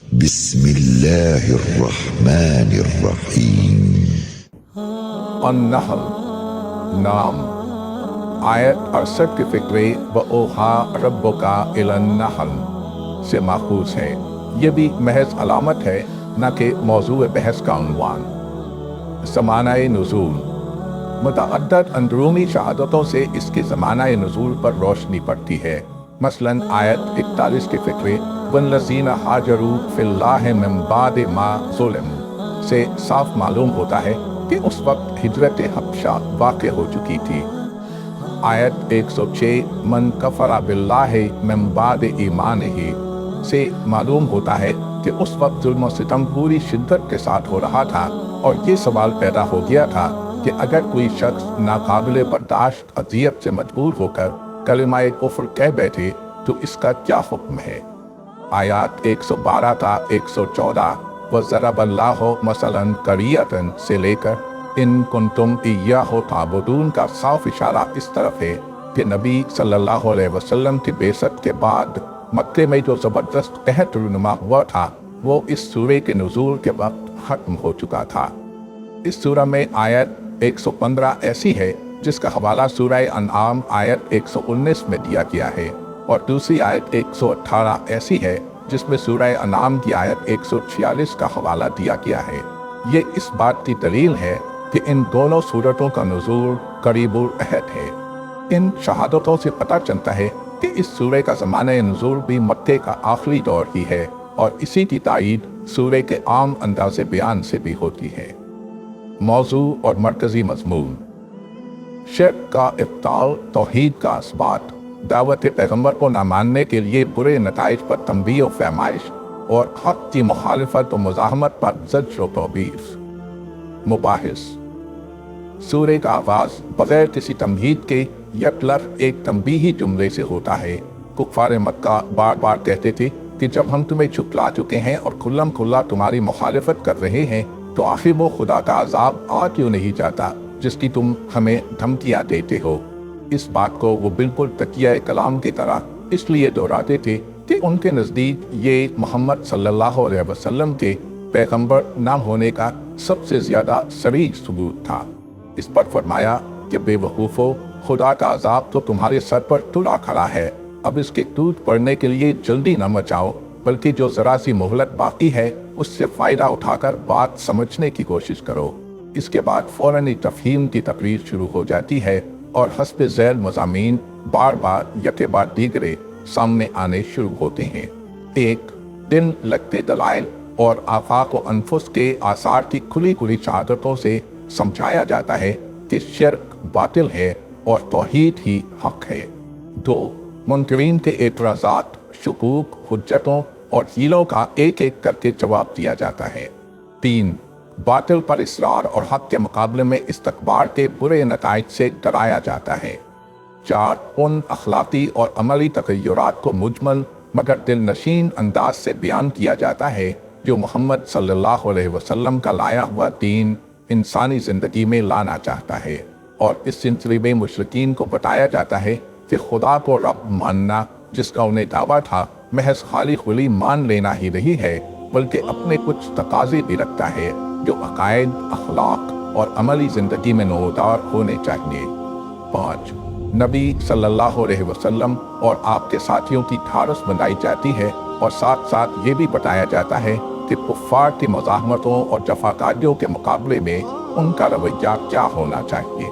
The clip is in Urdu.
بسم اللہ الرحمن الرحیم۔ النحل نام آیت 68 کے فکرے وَأَوْحَىٰ رَبُّكَ إِلَى النَّحْلِ سے ماخوذ ہے۔ یہ بھی محض علامت ہے نہ کہ موضوع بحث کا عنوان۔ زمانہ نزول متعدد اندرونی شہادتوں سے اس کے زمانہ نزول پر روشنی پڑتی ہے۔ مثلاً آیت 41 کے فکرے وَالَّذِينَ هَاجَرُوا فِي اللَّهِ مِن بَعْدِ مَا ظُلِمُوا سے صاف معلوم ہوتا ہے کہ اس وقت ہجرت حبشہ واقع ہو چکی تھی۔ آیت 106 من کفر باللہ من بعد ایمانہ سے معلوم ہوتا ہے کہ اس وقت ظلم و ستم پوری شدت کے ساتھ ہو رہا تھا، اور یہ سوال پیدا ہو گیا تھا کہ اگر کوئی شخص ناقابل برداشت اذیت سے مجبور ہو کر کلمہ کفر کہہ بیٹھے تو اس کا کیا حکم ہے۔ آیات 112 تا 114 وَضَرَبَ اللَّهُ مَثَلًا قَرْيَةً سے لے کر ان کنتم ایاہ تعبدون کا صاف اشارہ اس طرف ہے کہ نبی صلی اللہ علیہ وسلم کی بعثت کے بعد مکے میں جو زبردست قحط رونما ہوا تھا وہ اس سورہ کے نزول کے وقت ختم ہو چکا تھا۔ اس سورہ میں آیت 115 ایسی ہے جس کا حوالہ سورہ انعام آیت 119 میں دیا گیا ہے، اور دوسری آیت 118 ایسی ہے جس میں سورہ انعام کی آیت 146 کا حوالہ دیا گیا ہے۔ یہ اس بات کی دلیل ہے کہ ان دونوں سورتوں کا نزول قریب العہد ہے۔ ان شہادتوں سے پتہ چلتا ہے کہ اس سورہ کا زمانہ نزول بھی مکے کا آخری دور ہی ہے، اور اسی کی تائید سورہ کے عام انداز بیان سے بھی ہوتی ہے۔ موضوع اور مرکزی مضمون شرک کا ابطال، توحید کا اثبات، دعوت پیغمبر کو نہ ماننے کے لیے برے نتائج پر تنبیہ و فہمائش، اور حق کی مخالفت و مزاحمت پر زجر و توبیخ۔ مباحث سورہ کا آغاز بغیر کسی تمہید کے یک لفظ ایک تنبیہی جملے سے ہوتا ہے۔ کفار مکہ بار بار کہتے تھے کہ جب ہم تمہیں جھٹلا چکے ہیں اور کھلم کھلا تمہاری مخالفت کر رہے ہیں تو آخر وہ خدا کا عذاب آ کیوں نہیں جاتا جس کی تم ہمیں دھمکیاں دیتے ہو۔ اس بات کو وہ بالکل تکیہ کلام کی طرح اس لیے دہراتے تھے کہ ان کے نزدیک یہ محمد صلی اللہ علیہ وسلم کے پیغمبر نہ ہونے کا سب سے زیادہ صریح ثبوت تھا۔ اس پر فرمایا کہ بے وقوفو، خدا کا عذاب تو تمہارے سر پر تلا کھڑا ہے، اب اس کے ٹوٹ پڑنے کے لیے جلدی نہ مچاؤ، بلکہ جو ذرا سی مہلت باقی ہے اس سے فائدہ اٹھا کر بات سمجھنے کی کوشش کرو۔ اس کے بعد فوراً تفہیم کی تقریر شروع ہو جاتی ہے، اور حسب ذیل مضامین بار بار یکے بعد دیگرے سامنے آنے شروع ہوتے ہیں۔ ایک، دن لگتے دلائل اور آفاق و انفس کے آثار کی کھلی کھلی شہادتوں سے سمجھایا جاتا ہے کہ شرک باطل ہے اور توحید ہی حق ہے۔ دو، منکرین کے اعتراضات، شکوک، حجتوں اور حیلوں کا ایک ایک کر کے جواب دیا جاتا ہے۔ تین، باطل پر اصرار اور حق کے مقابلے میں استکبار کے برے نتائج سے ڈرایا جاتا ہے۔ چار، ان اخلاقی اور عملی تغیرات کو مجمل مگر دل نشین انداز سے بیان کیا جاتا ہے جو محمد صلی اللہ علیہ وسلم کا لایا ہوا دین انسانی زندگی میں لانا چاہتا ہے، اور اس سلسلے میں مشرکین کو بتایا جاتا ہے کہ خدا کو رب ماننا جس کا انہیں دعویٰ تھا محض خالی خلی مان لینا ہی نہیں ہے، بلکہ اپنے کچھ تقاضے بھی رکھتا ہے جو عقائد، اخلاق اور عملی زندگی میں نمودار ہونے چاہیے۔ پانچ، نبی صلی اللہ علیہ وسلم اور آپ کے ساتھیوں کی ڈھارس بندائی جاتی ہے، اور ساتھ ساتھ یہ بھی بتایا جاتا ہے کہ کفار کی مزاحمتوں اور جفاکاریوں کے مقابلے میں ان کا رویہ کیا ہونا چاہیے۔